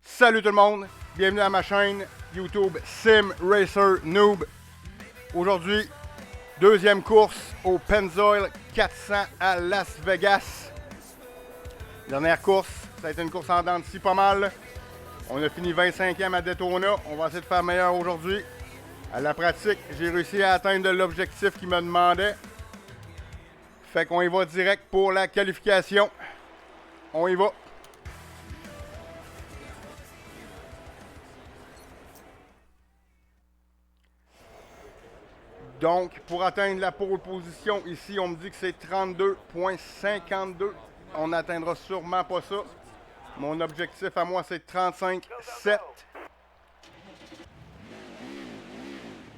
Salut tout le monde, bienvenue à ma chaîne YouTube Sim Racer Noob. Aujourd'hui, deuxième course au Pennzoil 400 à Las Vegas. Dernière course, ça a été une course en dents de scie pas mal. On a fini 25e à Daytona, on va essayer de faire meilleur aujourd'hui. À la pratique, j'ai réussi à atteindre l'objectif qu'il me demandait. Fait qu'on y va direct pour la qualification. On y va. Donc, pour atteindre la pole position, ici, on me dit que c'est 32,52. On n'atteindra sûrement pas ça. Mon objectif à moi, c'est 35,7.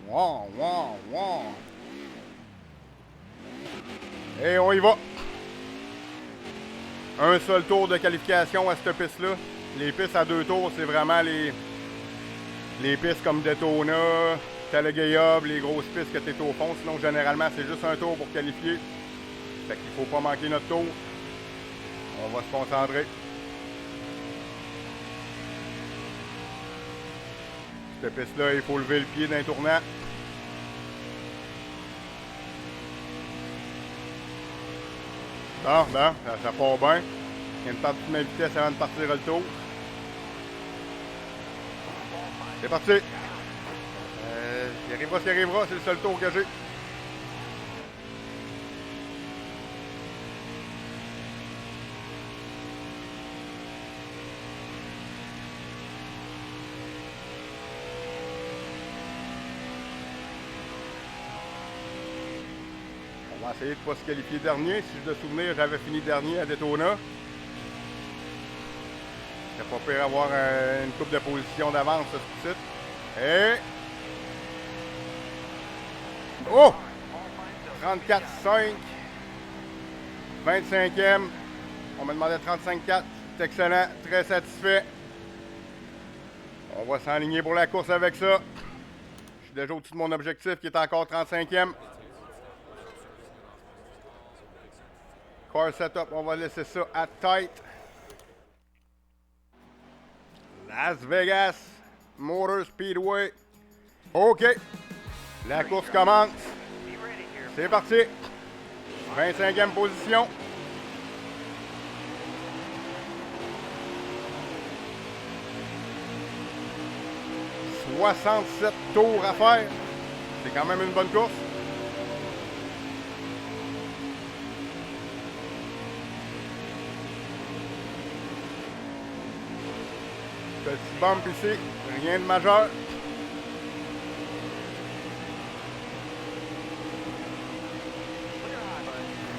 Wow, wow, wow. Et on y va. Un seul tour de qualification à cette piste-là. Les pistes à deux tours, c'est vraiment les pistes comme Daytona, Talladega, les grosses pistes que tu es au fond. Sinon, généralement, c'est juste un tour pour qualifier. Fait qu'il ne faut pas manquer notre tour. On va se concentrer. Cette piste-là, il faut lever le pied d'un tournant. Bon, ça part bien. Il y a une partie de ma vitesse avant de partir le tour. C'est parti. Il arrivera ce qui arrivera, c'est le seul tour que j'ai. On va essayer de ne pas se qualifier dernier. Si je me souviens, j'avais fini dernier à Daytona. C'est pas pire avoir une coupe de position d'avance, ce site. Et... Oh! 34,5. 25e. On m'a demandé 35,4. C'est excellent. Très satisfait. On va s'enligner pour la course avec ça. Je suis déjà au-dessus de mon objectif qui est encore 35e. Car setup, on va laisser ça à tight. Las Vegas Motor Speedway. OK. La course commence. C'est parti. 25e position. « 67 tours à faire. C'est quand même une bonne course. Petit bump ici, rien de majeur.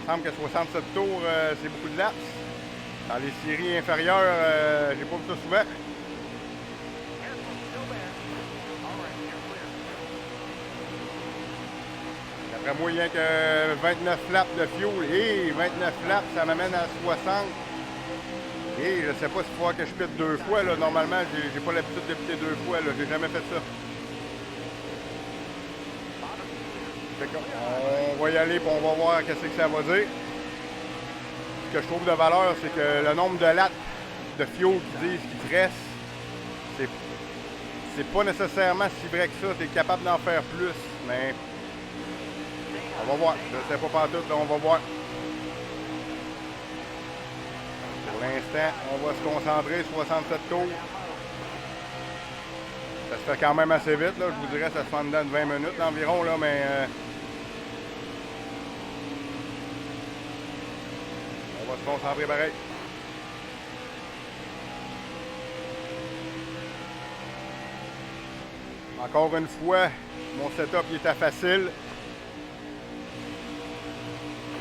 Il me semble que 67 tours, c'est beaucoup de laps. Dans les séries inférieures, j'ai pas vu ça souvent. D'après moi, il y a que 29 laps de fuel. Et 29 laps, ça m'amène à 60. Et je sais pas s'il faut que je pète deux fois. Là. Normalement, j'ai pas l'habitude de péter deux fois. Là. J'ai jamais fait ça. On va y aller et on va voir qu'est-ce que ça va dire. Ce que je trouve de valeur, c'est que le nombre de lattes de fuel qu'ils disent qu'ils te restent, c'est pas nécessairement si vrai que ça. Tu es capable d'en faire plus, mais on va voir. Je sais pas pantoute, là, on va voir. Pour l'instant, on va se concentrer, 67 tours. Ça se fait quand même assez vite, là. Je vous dirais que ça se fait en dedans de 20 minutes environ, là, mais on va se concentrer pareil. Encore une fois, mon setup il était facile.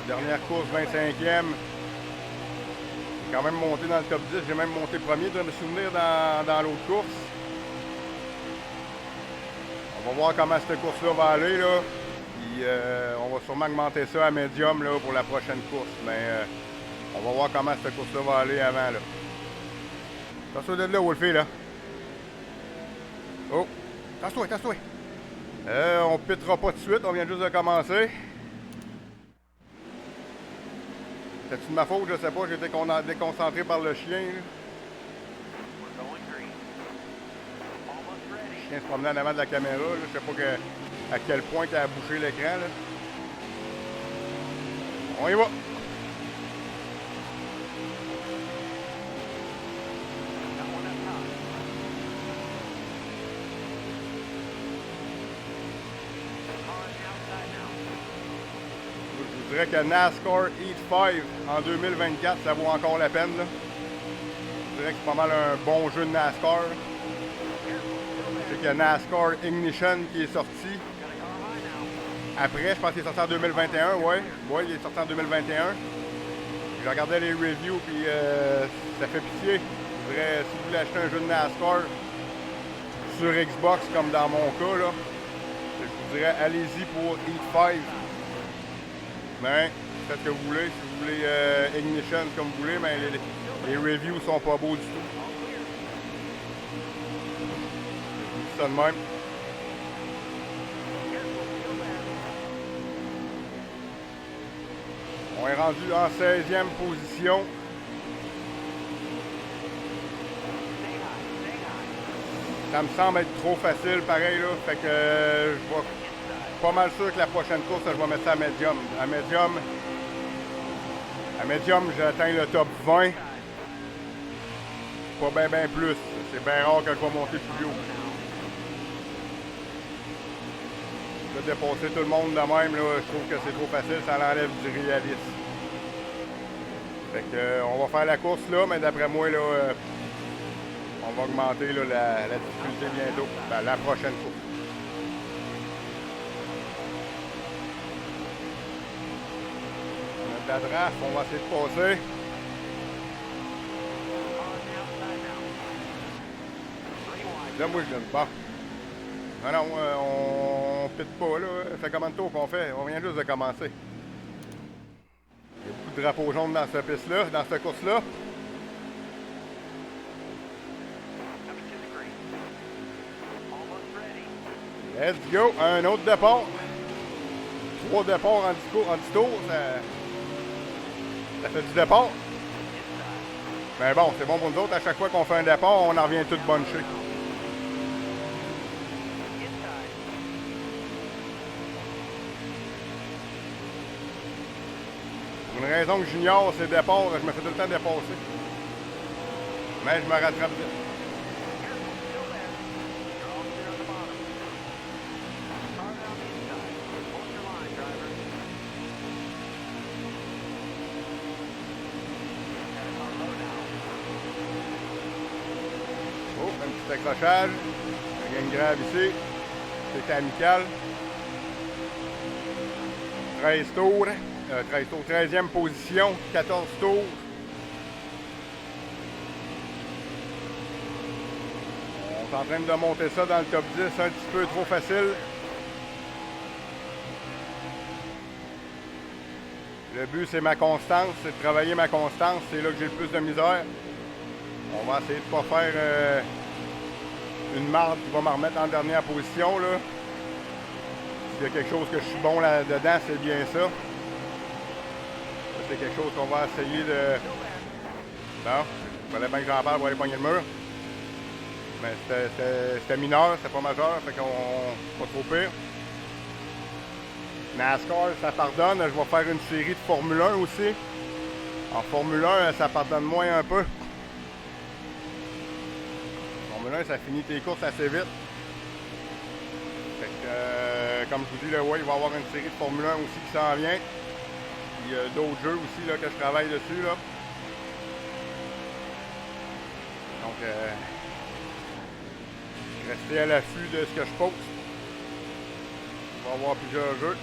Dernière course, 25e. J'ai quand même monté dans le top 10. J'ai même monté premier, de me souvenir, dans l'autre course. On va voir comment cette course-là va aller, là. Puis, on va sûrement augmenter ça à médium, là, pour la prochaine course. Mais on va voir comment cette course-là va aller avant, là. Tasse-toi de là, Wolfie, là. Oh! Tasse-toi, tasse-toi! On ne pitera pas tout de suite, on vient juste de commencer. C'est-tu de ma faute? Je sais pas, j'ai été déconcentré par le chien. Là. chien se promenait en avant de la caméra. Là. Je sais pas à quel point tu as bouché l'écran. Là. On y va! Je dirais que NASCAR Heat 5 en 2024, ça vaut encore la peine. Là. Je dirais que c'est pas mal un bon jeu de NASCAR. Je sais qu'il y a NASCAR Ignition qui est sorti. Après, je pense qu'il est sorti en 2021, ouais. Ouais, il est sorti en 2021. Je regardais les reviews, puis ça fait pitié. Je dirais, si vous voulez acheter un jeu de NASCAR sur Xbox, comme dans mon cas, là, je vous dirais, allez-y pour Heat 5. Mais, faites ce que vous voulez. Si vous voulez Ignition comme vous voulez, mais les reviews sont pas beaux du tout. Je dis ça de même. On est rendu en 16e position. Ça me semble être trop facile, pareil, là. Fait que je vais pas mal sûr que la prochaine course, je vais mettre ça à médium. À médium, j'atteins le top 20. Pas bien plus. C'est bien rare que je vais monter plus haut. De dépasser tout le monde de même, là, je trouve que c'est trop facile, ça l'enlève du réalisme. Fait que, on va faire la course là, mais d'après moi, là, on va augmenter là, la difficulté bientôt. Ben, la prochaine course. On a de la draft, on va essayer de passer. Là, moi, je donne pas. Ah non, on pète pas, là. Ça fait combien de tours qu'on fait? On vient juste de commencer. Il y a beaucoup de drapeaux jaunes dans cette piste-là, dans cette course-là. Let's go! Un autre départ. 3 départs en 10 tours. Ça fait du départ. Mais bon, c'est bon pour nous autres. À chaque fois qu'on fait un départ, on en revient tout bunché. Pour une raison que j'ignore, ces départs, je me fais tout le temps dépasser. Mais je me rattrape vite. Oh, un petit accrochage. Il y a une grave ici. C'est amical. 13 tours. 13 tours. 13e position. 14 tours. On est en train de monter ça dans le top 10. Un petit peu trop facile. Le but, c'est ma constance. C'est de travailler ma constance. C'est là que j'ai le plus de misère. On va essayer de ne pas faire une marde qui va me remettre en dernière position. Là. S'il y a quelque chose que je suis bon là-dedans, c'est bien ça. C'est quelque chose qu'on va essayer de... Non, il fallait bien que j'en parle pour aller pogner le mur. Mais c'était mineur, c'était pas majeur, fait qu'on pas trop pire. NASCAR, ça pardonne. Je vais faire une série de Formule 1 aussi. En Formule 1, ça pardonne moins un peu. Formule 1, ça finit tes courses assez vite. Fait que, comme je vous dis, là, ouais, il va y avoir une série de Formule 1 aussi qui s'en vient. Il y a d'autres jeux aussi là, que je travaille dessus. Là. Donc, restez à l'affût de ce que je poste. On va avoir plusieurs jeux.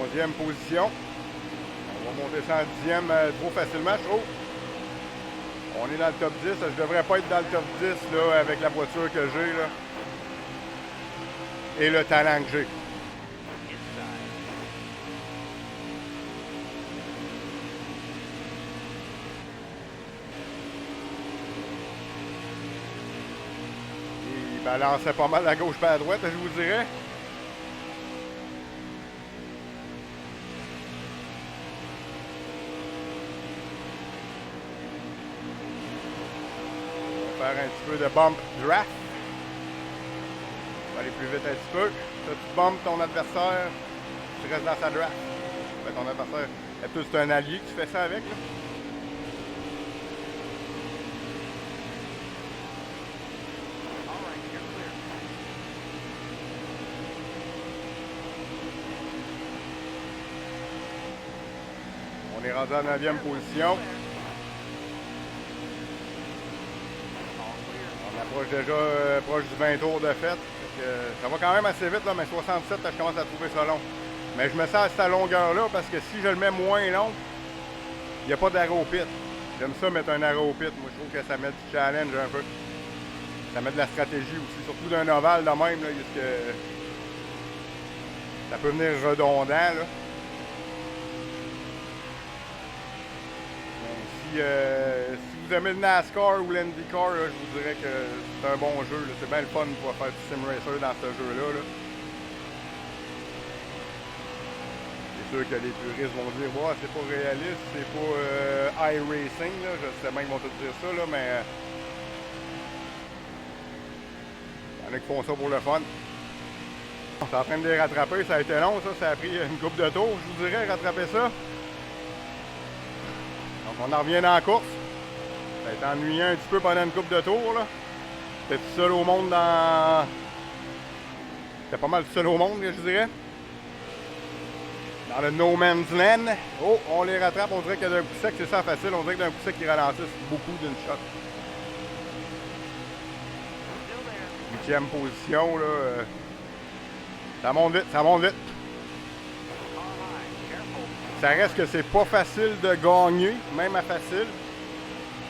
Onzième position. On va monter ça en 10e trop facilement, je trouve. On est dans le top 10. Je devrais pas être dans le top 10 là, avec la voiture que j'ai là. Et le talent que j'ai. Il balançait pas mal à gauche pas à droite, je vous dirais. On va faire un petit peu de bump draft. On va aller plus vite un petit peu. Là, tu bumpes ton adversaire, tu restes dans sa draft. Fait ton adversaire, c'est un allié que tu fais ça avec. Là. On est rendu en 9e position. On approche déjà proche du 20 tours de fête. Ça va quand même assez vite, là, mais 67, là, je commence à trouver ça long. Mais je me sers à cette longueur-là parce que si je le mets moins long, il n'y a pas d'arrêt au pit. J'aime ça mettre un arrêt au pit. Moi, je trouve que ça met du challenge un peu. Ça met de la stratégie aussi, surtout d'un ovale de même, là, parce que ça peut venir redondant, là. Si vous aimez le NASCAR ou l'IndyCar, là, je vous dirais que c'est un bon jeu. C'est bien le fun de pouvoir faire du sim racer dans ce jeu-là. Là. C'est sûr que les puristes vont dire ouais, c'est pas réaliste, c'est pas iRacing. Je sais bien qu'ils vont tout dire ça, là, mais il y en a qui font ça pour le fun. On est en train de les rattraper, ça a été long, ça a pris une couple de tours, je vous dirais, rattraper ça. Donc on en revient dans la course. Ça a été ennuyant un petit peu pendant une couple de tours, là. J'étais tout seul au monde dans... J'étais pas mal tout seul au monde, je dirais. Dans le No Man's Land. Oh, on les rattrape, on dirait que d'un coup sec, c'est ça facile. On dirait que d'un coup sec, ils ralentissent beaucoup d'une shot. 8e position, là. Ça monte vite, ça monte vite. Ça reste que c'est pas facile de gagner, même à facile.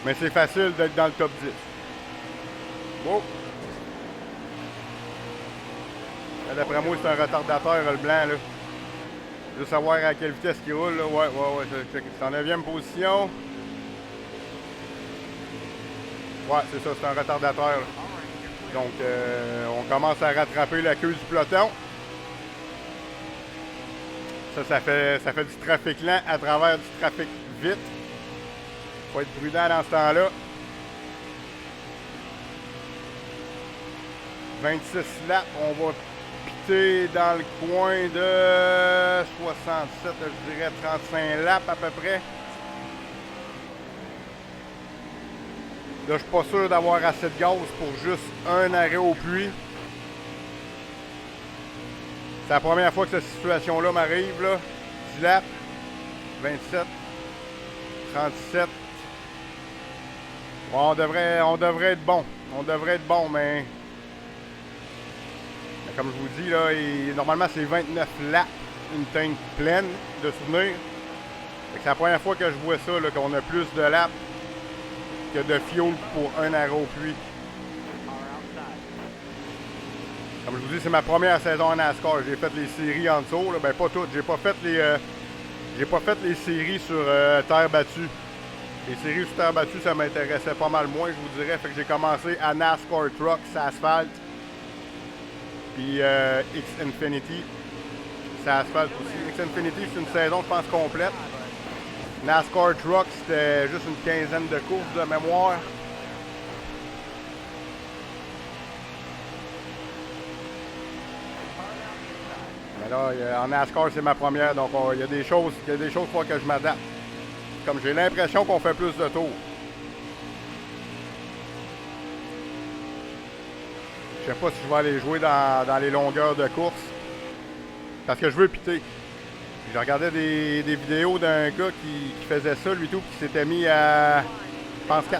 Mais c'est facile d'être dans le top 10. Oh! D'après moi, c'est un retardateur, le blanc, là. Juste savoir à quelle vitesse il roule, là. Ouais, c'est en 9e position. Ouais, c'est ça, c'est un retardateur, là. Donc, on commence à rattraper la queue du peloton. Ça fait du trafic lent à travers du trafic vite. Faut être prudent dans ce temps-là. 26 laps, on va piter dans le coin de 67, je dirais 35 laps à peu près. Là, je suis pas sûr d'avoir assez de gaz pour juste un arrêt au puits. C'est la première fois que cette situation-là m'arrive, là. 10 laps, 27, 37. Bon, on devrait être bon. On devrait être bon, mais comme je vous dis, là, normalement, c'est 29 laps, une tank pleine de souvenirs. C'est la première fois que je vois ça, qu'on a plus de laps que de fuel pour un arrêt au puits. Comme je vous dis, c'est ma première saison en NASCAR. J'ai fait les séries en dessous, là. Ben pas toutes. J'ai pas fait les séries sur terre battue. Les séries sur terre battue, ça m'intéressait pas mal moins, je vous dirais. Fait que j'ai commencé à NASCAR Truck, c'est asphalte. Puis X-Infinity, c'est asphalte aussi. X-Infinity, c'est une saison, je pense, complète. NASCAR Truck, c'était juste une quinzaine de courses de mémoire. Mais là, en NASCAR, c'est ma première, donc il y a des choses pour que je m'adapte. Comme j'ai l'impression qu'on fait plus de tours. Je sais pas si je vais aller jouer dans les longueurs de course. Parce que je veux piter. J'ai regardé des vidéos d'un gars qui faisait ça, lui tout, qui s'était mis à, je pense, 4%.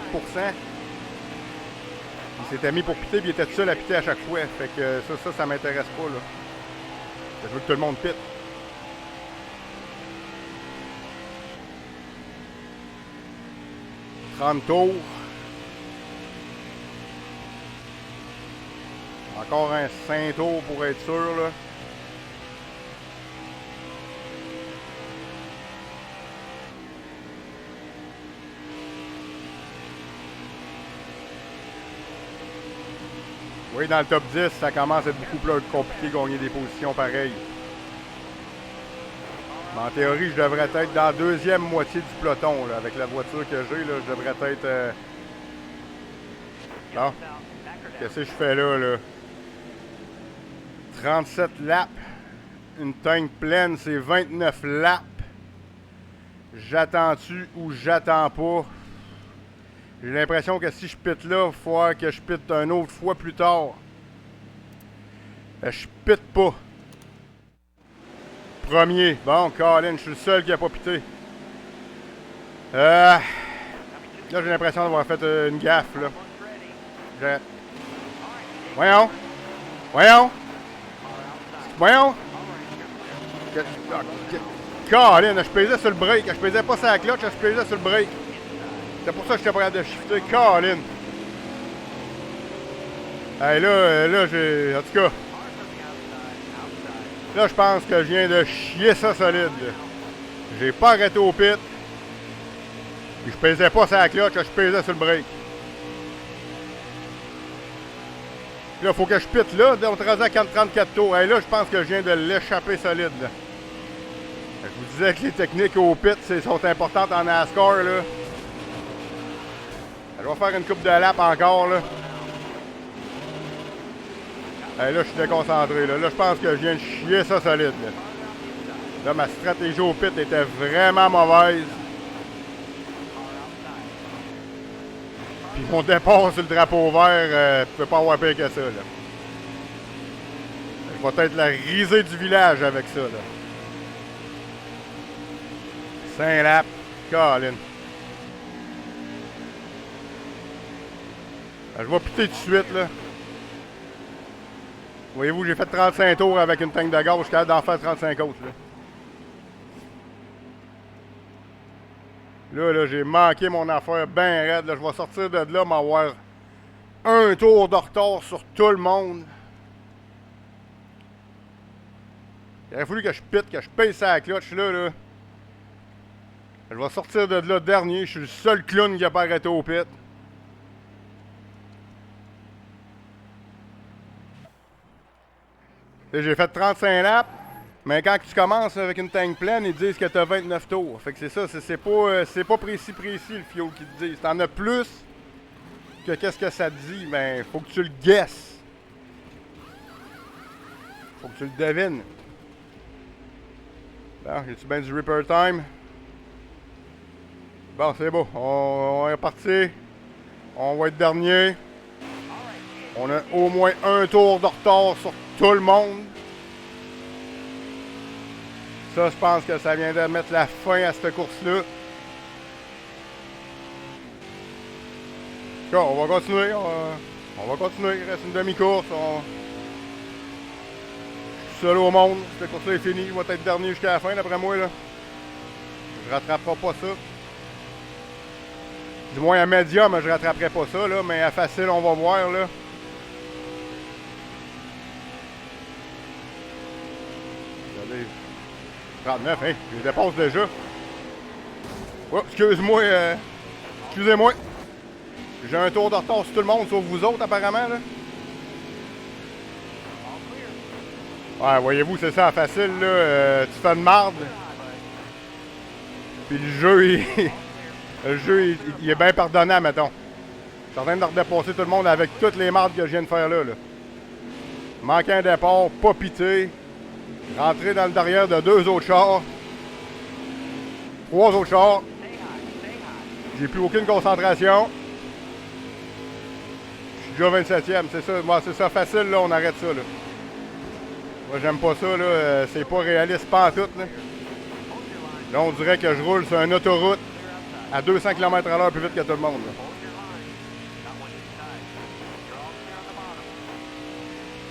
Il s'était mis pour piter, puis il était tout seul à piter à chaque fois. Fait que ça m'intéresse pas, là. Je veux que tout le monde pite. « 30 tours. Encore un 5 tours pour être sûr, là. Oui, dans le top 10, ça commence à être beaucoup plus compliqué de gagner des positions pareilles. Mais en théorie, je devrais être dans la deuxième moitié du peloton. Là, avec la voiture que j'ai, là, je devrais être... Bon, qu'est-ce que je fais là? 37 laps. Une tank pleine, c'est 29 laps. J'attends-tu ou j'attends pas? J'ai l'impression que si je pite là, il va falloir que je pite une autre fois plus tard. Je pite pas. Premier. Bon, Colin, je suis le seul qui a pas pité. Là, j'ai l'impression d'avoir fait une gaffe, là. Voyons. Voyons. Voyons. Colin, je pesais sur le break. Je pesais pas sur la clutch, je pesais sur le break. C'est pour ça que j'étais pas capable de shifter. Colin. Hey, là, j'ai... En tout cas... Là, je pense que je viens de chier ça solide. J'ai pas arrêté au pit. Puis je pesais pas sur la clutch, je pesais sur le break. Là, il faut que je pite là. On est rendu à 34 tours. Hey, là, je pense que je viens de l'échapper solide. Là. Je vous disais que les techniques au pit sont importantes en NASCAR. Là. Je vais faire une coupe de lap encore. Là. Hey, là, je suis déconcentré. Là, je pense que je viens de chier ça solide. Là, ma stratégie au pit était vraiment mauvaise. Puis mon départ sur le drapeau vert, tu peux pas avoir pire que ça. Là. Je vais être la risée du village avec ça. Là. 5 laps. Colin. Je vais piter tout de suite. Là. Voyez-vous, j'ai fait 35 tours avec une tank de gaz. Je suis capable d'en faire 35 autres. Là, j'ai manqué mon affaire bien raide. Là, je vais sortir de là, m'avoir un tour de retard sur tout le monde. Il aurait fallu que je pite, que je paye ça à la clutch. Là. Je vais sortir de là dernier. Je suis le seul clown qui n'a pas arrêté au pit. J'ai fait 35 laps. Mais quand tu commences avec une tank pleine, ils disent que tu as 29 tours. Fait que c'est ça, c'est pas précis le fuel qu'ils te disent. T'en as plus que qu'est-ce que ça te dit, ben faut que tu le guesses. Faut que tu le devines. Bon, j'ai-tu bien du repair time? Bon, c'est beau. On est reparti. On va être dernier. On a au moins un tour de retard sur tout le monde. Ça, je pense que ça vient de mettre la fin à cette course-là. On va continuer. On va continuer. Il reste une demi-course. Je suis seul au monde. Cette course-là est finie. Je vais être dernier jusqu'à la fin, d'après moi. Là. Je rattraperai pas ça. Du moins à médium, je rattraperai pas ça. Là. Mais à facile, on va voir. Là. Regardez. 39, hein? Je les dépasse déjà. Oh, excuse-moi. Excusez-moi. J'ai un tour de retard sur tout le monde, sauf vous autres, apparemment, là. Ouais, voyez-vous, c'est ça, facile, là. Tu fais de marde. Puis le jeu, il est bien pardonnable, mettons. Je suis en train de redépasser tout le monde avec toutes les mardes que je viens de faire là. Manquer un départ, pas pité. Rentrer dans le derrière de 2 autres chars. 3 autres chars. J'ai plus aucune concentration. Je suis déjà 27e, c'est ça. Moi, c'est ça, facile, là, on arrête ça, là. Moi, j'aime pas ça, là. C'est pas réaliste, pas en tout, là. Là, on dirait que je roule sur une autoroute à 200 km/h plus vite que tout le monde, là.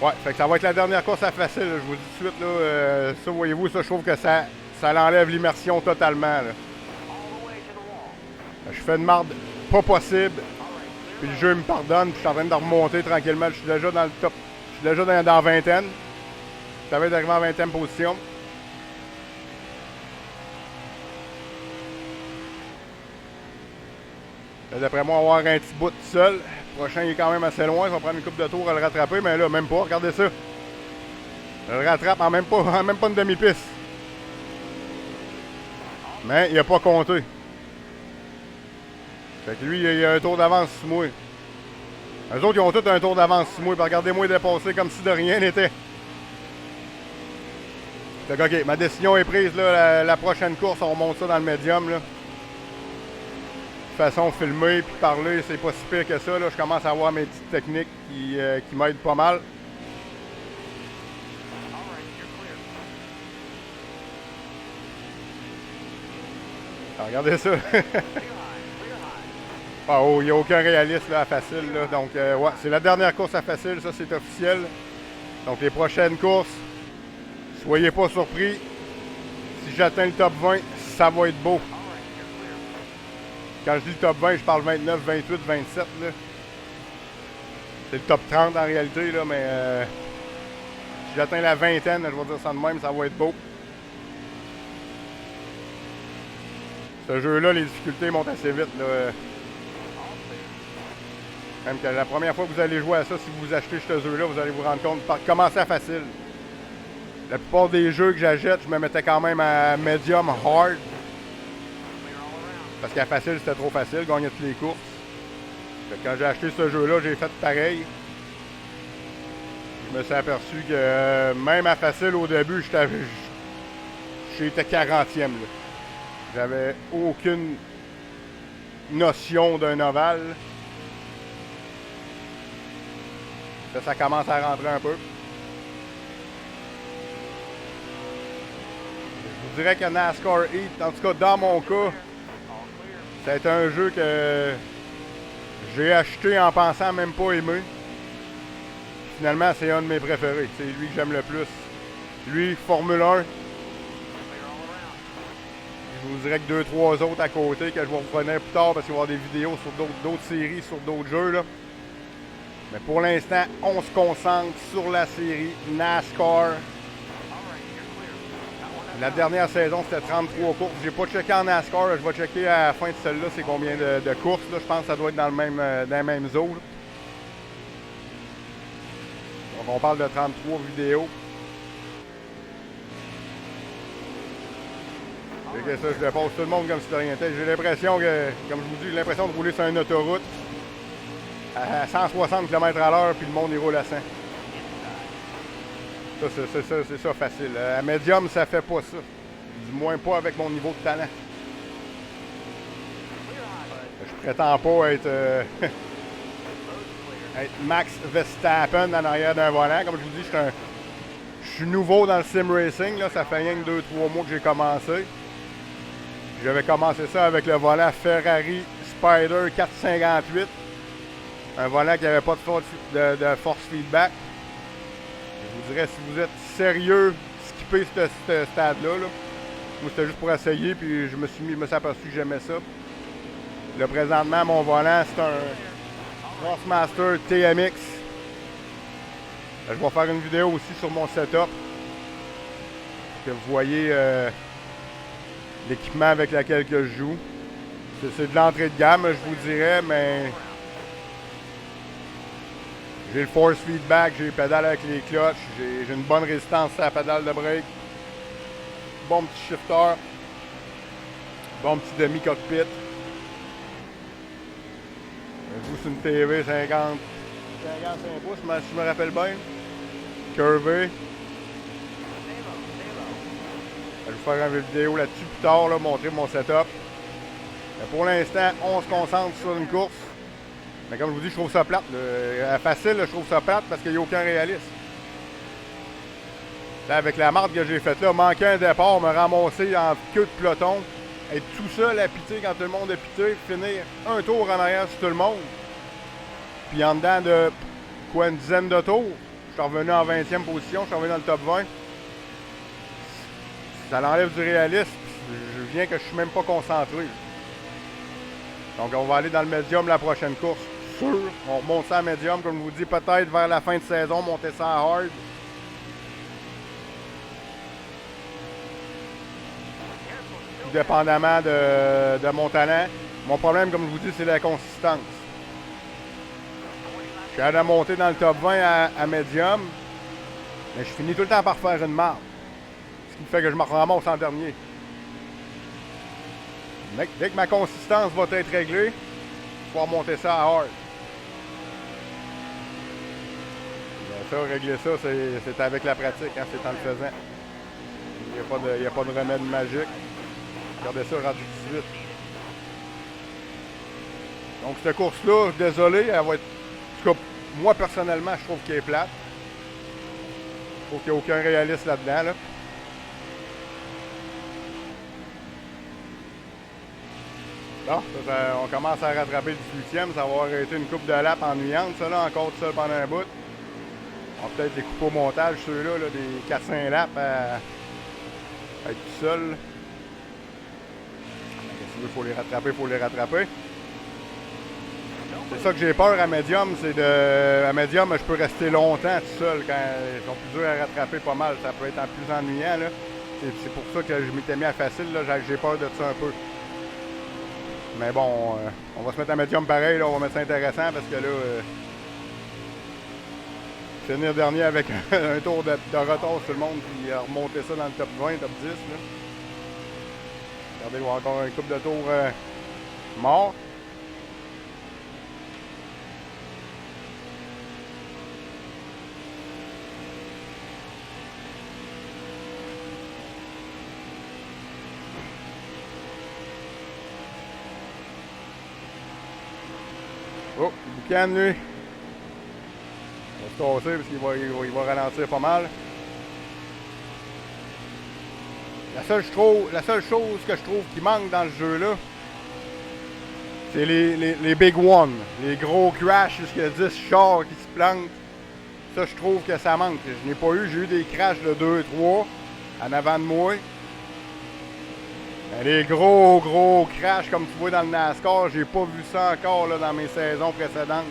Ouais, fait que ça va être la dernière course à facile, là, je vous dis tout de suite, là. Ça, voyez-vous, ça, je trouve que ça l'enlève l'immersion totalement, là. Je fais une marde pas possible. Puis le jeu me pardonne, puis je suis en train de remonter tranquillement. Je suis déjà dans le top. Je suis déjà dans la vingtaine. Ça va être arrivé en 20e position. D'après moi, on va avoir un petit bout tout seul. Le prochain, il est quand même assez loin. Ça va prendre une couple de tours à le rattraper. Mais là, même pas. Regardez ça. Je le rattrape en même pas une demi-piste. Mais il n'a pas compté. Fait que lui, il a un tour d'avance sur moi. Eux autres, ils ont tous un tour d'avance sur moi. Regardez-moi dépasser comme si de rien n'était. Fait que, OK, ma décision est prise. Là, la prochaine course, on remonte ça dans le médium. Là. De façon filmée puis parler, c'est pas si pire que ça. Là. Je commence à avoir mes petites techniques qui m'aident pas mal. Alors, regardez ça. Oh, il n'y a aucun réalisme là, à facile. Là. Donc, ouais, c'est la dernière course à facile. Ça, c'est officiel. Donc, les prochaines courses, soyez pas surpris. Si j'atteins le top 20, ça va être beau. Quand je dis le top 20, je parle 29, 28, 27. C'est le top 30 en réalité, là, mais si j'atteins la vingtaine, je vais dire ça de même, ça va être beau. Ce jeu-là, les difficultés montent assez vite. Là. Même que la première fois que vous allez jouer à ça, si vous achetez ce jeu-là, vous allez vous rendre compte par commencer à facile. La plupart des jeux que j'achète, je me mettais quand même à medium hard. Parce qu'à facile, c'était trop facile, gagner toutes les courses. Quand j'ai acheté ce jeu-là, j'ai fait pareil. Je me suis aperçu que même à facile au début, j'étais 40e. J'avais aucune notion d'un ovale. Là, ça commence à rentrer un peu. Je vous dirais que NASCAR Heat, en tout cas dans mon cas, c'est un jeu que j'ai acheté en pensant même pas aimer. Finalement, c'est un de mes préférés. C'est lui que j'aime le plus. Lui, Formule 1. Je vous dirais que 2-3 autres à côté que je vais vous revenir plus tard parce qu'il va y avoir des vidéos sur d'autres séries, sur d'autres jeux. Là. Mais pour l'instant, on se concentre sur la série NASCAR. La dernière saison, c'était 33 courses. J'ai pas checké en NASCAR. Là. Je vais checker à la fin de celle-là, c'est combien de courses. Là. Je pense que ça doit être dans la même zone. Donc, on parle de 33 vidéos. Et que ça, je dépasse tout le monde comme si de rien n'était. J'ai l'impression que, comme je vous dis, j'ai l'impression de rouler sur une autoroute à 160 km/h, puis le monde y roule à 100. Ça, c'est ça facile. À médium, ça fait pas ça. Du moins pas avec mon niveau de talent. Je prétends pas être, être Max Verstappen en arrière d'un volant. Comme je vous dis, je suis nouveau dans le sim racing. Là. Ça fait rien que 2-3 mois que j'ai commencé. J'avais commencé ça avec le volant Ferrari Spider 458. Un volant qui n'avait pas de force feedback. Je vous dirais, si vous êtes sérieux, skippez ce stade-là. Là. Moi, c'était juste pour essayer, puis je me suis aperçu que j'aimais ça. Là, présentement, mon volant, c'est un Crossmaster TMX. Là, je vais faire une vidéo aussi sur mon setup. Que vous voyez l'équipement avec lequel que je joue. C'est de l'entrée de gamme, je vous dirais, mais j'ai le force feedback, j'ai les pédales avec les clutches, j'ai une bonne résistance à la pédale de break. Bon petit shifter. Bon petit demi-cockpit. Vous, c'est une TV 55 pouces, si je me rappelle bien. Curvé. Je vais vous faire une vidéo là-dessus plus tard, là, montrer mon setup. Mais pour l'instant, on se concentre sur une course. Mais comme je vous dis, je trouve ça plate. Facile, je trouve ça plate parce qu'il n'y a aucun réalisme. Là, avec la marque que j'ai faite là, manquer un départ, me ramasser en queue de peloton, être tout seul à piter quand tout le monde a pité, finir un tour en arrière sur tout le monde. Puis en dedans de quoi, une dizaine de tours, je suis revenu en 20e position, je suis revenu dans le top 20. Ça l'enlève du réalisme, je viens que je suis même pas concentré. Donc on va aller dans le médium la prochaine course. Sûr, on remonte ça à médium, comme je vous dis, peut-être vers la fin de saison, monter ça à hard. Dépendamment de mon talent. Mon problème, comme je vous dis, c'est la consistance. Je suis allé à monter dans le top 20 à médium, mais je finis tout le temps par faire une marque. Ce qui fait que je me ramasse en dernier. Mais dès que ma consistance va être réglée, je vais pouvoir monter ça à hard. Ça, régler ça, c'est avec la pratique, hein, c'est en le faisant. Il n'y a pas de remède magique. Regardez ça, rendu 18. Donc, cette course-là, désolé, elle va être... En tout cas, moi, personnellement, je trouve qu'elle est plate. Je trouve qu'il n'y a aucun réalisme là-dedans, là. Bon, on commence à rattraper le 18e. Ça va avoir été une coupe de laps ennuyante, ça, là, encore tout seul pendant un bout. On va peut-être les couper au montage, ceux-là, là, des 4-5 laps à être tout seul. Il faut les rattraper, il faut les rattraper. C'est ça que j'ai peur à médium, c'est de... À médium, je peux rester longtemps tout seul quand ils sont plus durs à rattraper pas mal. Ça peut être en plus ennuyant, là. C'est pour ça que je m'étais mis à facile, là. J'ai peur de ça un peu. Mais bon, on va se mettre à médium pareil, là. On va mettre ça intéressant parce que là... finir dernier avec un tour de retard sur le monde puis remonter ça dans le top 20, top 10, là. Regardez, il va y avoir encore un couple de tours morts. Oh, Boucan, lui. On va se tasser parce qu'il va ralentir pas mal. La seule chose que je trouve qui manque dans le jeu-là, c'est les big ones. Les gros crashs jusqu'à 10 chars qui se plantent. Ça, je trouve que ça manque. Je n'ai pas eu. J'ai eu des crashs de 2-3 en avant de moi. Mais les gros crashs comme tu vois dans le NASCAR, j'ai pas vu ça encore là, dans mes saisons précédentes.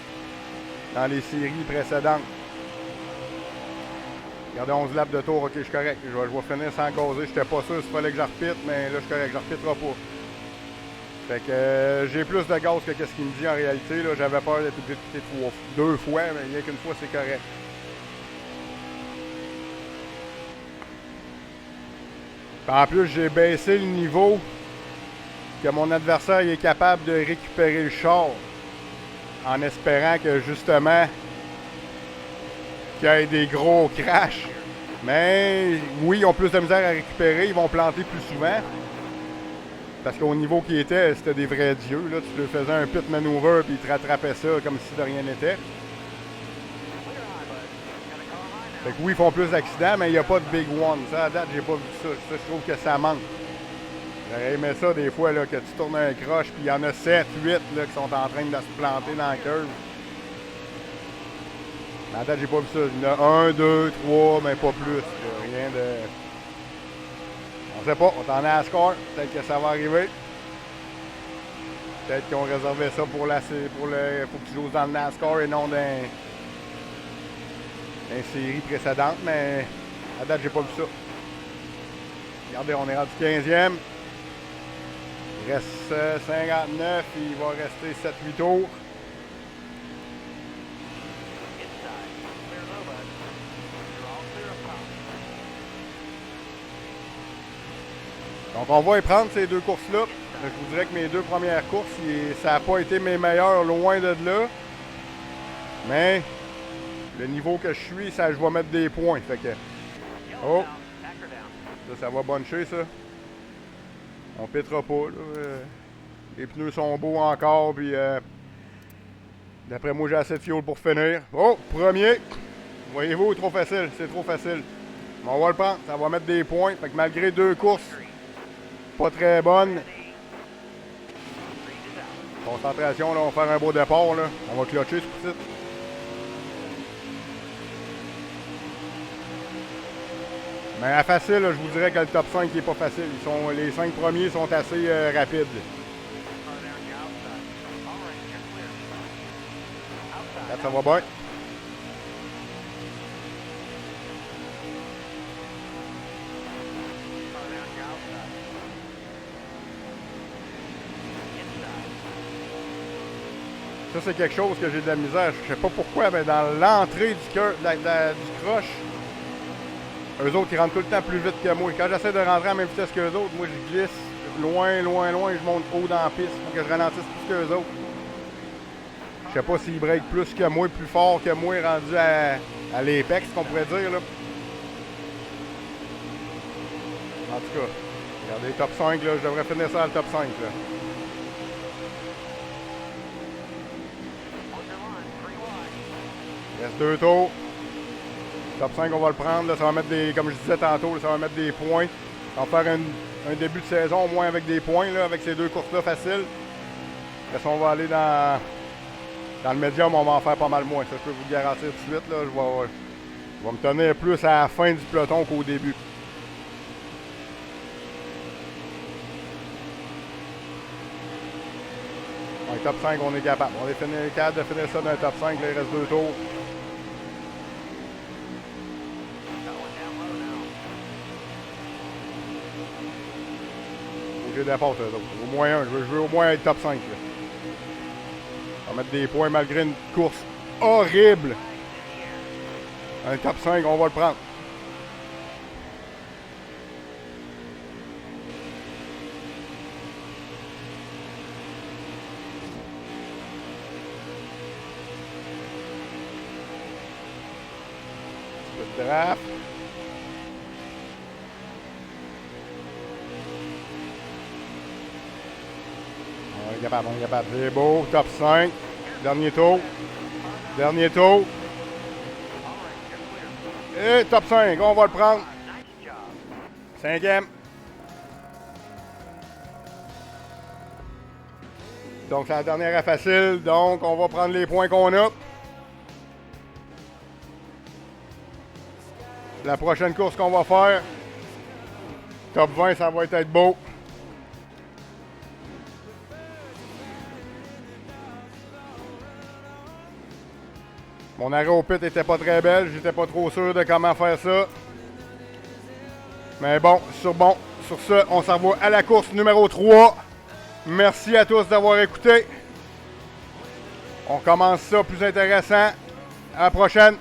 Dans les séries précédentes. Regardez, 11 laps de tour, ok, je suis correct. Je vais finir sans causer. J'étais pas sûr s'il fallait que je repite, mais là, je suis correct. Je repiterai pas. Fait que j'ai plus de gaz que ce qu'il me dit en réalité. Là, j'avais peur d'être obligé de piter 2 fois, mais rien qu'une fois, c'est correct. En plus, j'ai baissé le niveau que mon adversaire est capable de récupérer le char en espérant que justement qu'il y ait des gros crashs. Mais oui, ils ont plus de misère à récupérer, ils vont planter plus souvent. Parce qu'au niveau qui était, c'était des vrais dieux. Là. Tu te faisais un pit maneuver puis ils te rattrapaient ça comme si de rien n'était. Fait que oui, ils font plus d'accidents, mais il n'y a pas de big one. Ça, à date, j'ai pas vu ça. Ça, je trouve que ça manque. J'aurais aimé ça des fois, là, que tu tournes un croche, puis il y en a 7, 8 là, qui sont en train de se planter dans la curve. Mais à date, j'ai pas vu ça. Il y en a 1, 2, 3, mais pas plus. Rien de... On sait pas, on est en NASCAR. Peut-être que ça va arriver. Peut-être qu'ils ont réservé ça pour la... Faut que tu joues dans le NASCAR et non dans... une série précédente, mais à date, j'ai pas vu ça. Regardez, on est rendu 15e. Il reste 59, il va rester 7-8 tours. Donc, on va y prendre ces deux courses-là. Je vous dirais que mes deux premières courses, ça n'a pas été mes meilleures, loin de là. Mais... le niveau que je suis, ça, je vais mettre des points. Fait que... oh! Ça va buncher, ça. On pitera pas, là. Les pneus sont beaux encore, puis... d'après moi, j'ai assez de fuel pour finir. Oh! Premier! Voyez-vous, trop facile. C'est trop facile. Mais on va le prendre. Ça va mettre des points. Fait que malgré deux courses pas très bonnes... concentration, là. On va faire un beau départ, là. On va clutcher, ce coup-ci. Mais à facile, là, je vous dirais que le top 5 n'est pas facile. Les 5 premiers sont assez rapides. Là, ça va bien. c'est quelque chose que j'ai de la misère. Je sais pas pourquoi, mais dans l'entrée du croche, eux autres, ils rentrent tout le temps plus vite que moi. Quand j'essaie de rentrer à la même vitesse qu'eux autres, moi, je glisse loin, loin, loin. Je monte haut dans la piste pour que je ralentisse plus qu'eux autres. Je sais pas s'ils break plus que moi, plus fort que moi, rendu à l'apex, qu'on pourrait dire, là. En tout cas, regardez, top 5, là, je devrais finir ça à le top 5, là. Il reste 2 tours. Top 5, on va le prendre, là, ça va mettre des, comme je disais tantôt, là, ça va mettre des points. On va faire un début de saison au moins avec des points, là, avec ces 2 courses-là faciles. Après ça, on va aller dans le médium, on va en faire pas mal moins. Ça, je peux vous le garantir tout de suite, là. Je vais me tenir plus à la fin du peloton qu'au début. Ouais, top 5, on est capable. On est capable de finir ça dans le top 5. Là, il reste 2 tours. J'ai des portes, au moins un. Je veux au moins être top 5. Là. On va mettre des points malgré une course horrible. Un top 5, on va le prendre. Un peu de draft. On est capable, on est capable. C'est beau, top 5. Dernier tour. Dernier tour. Et top 5, on va le prendre. 5e. Donc, c'est la dernière à facile. Donc, on va prendre les points qu'on a. La prochaine course qu'on va faire, top 20, ça va être beau. Mon arrêt au pit était pas très belle, j'étais pas trop sûr de comment faire ça. Mais bon, sur ce, on s'en va à la course numéro 3. Merci à tous d'avoir écouté. On commence ça plus intéressant. À la prochaine.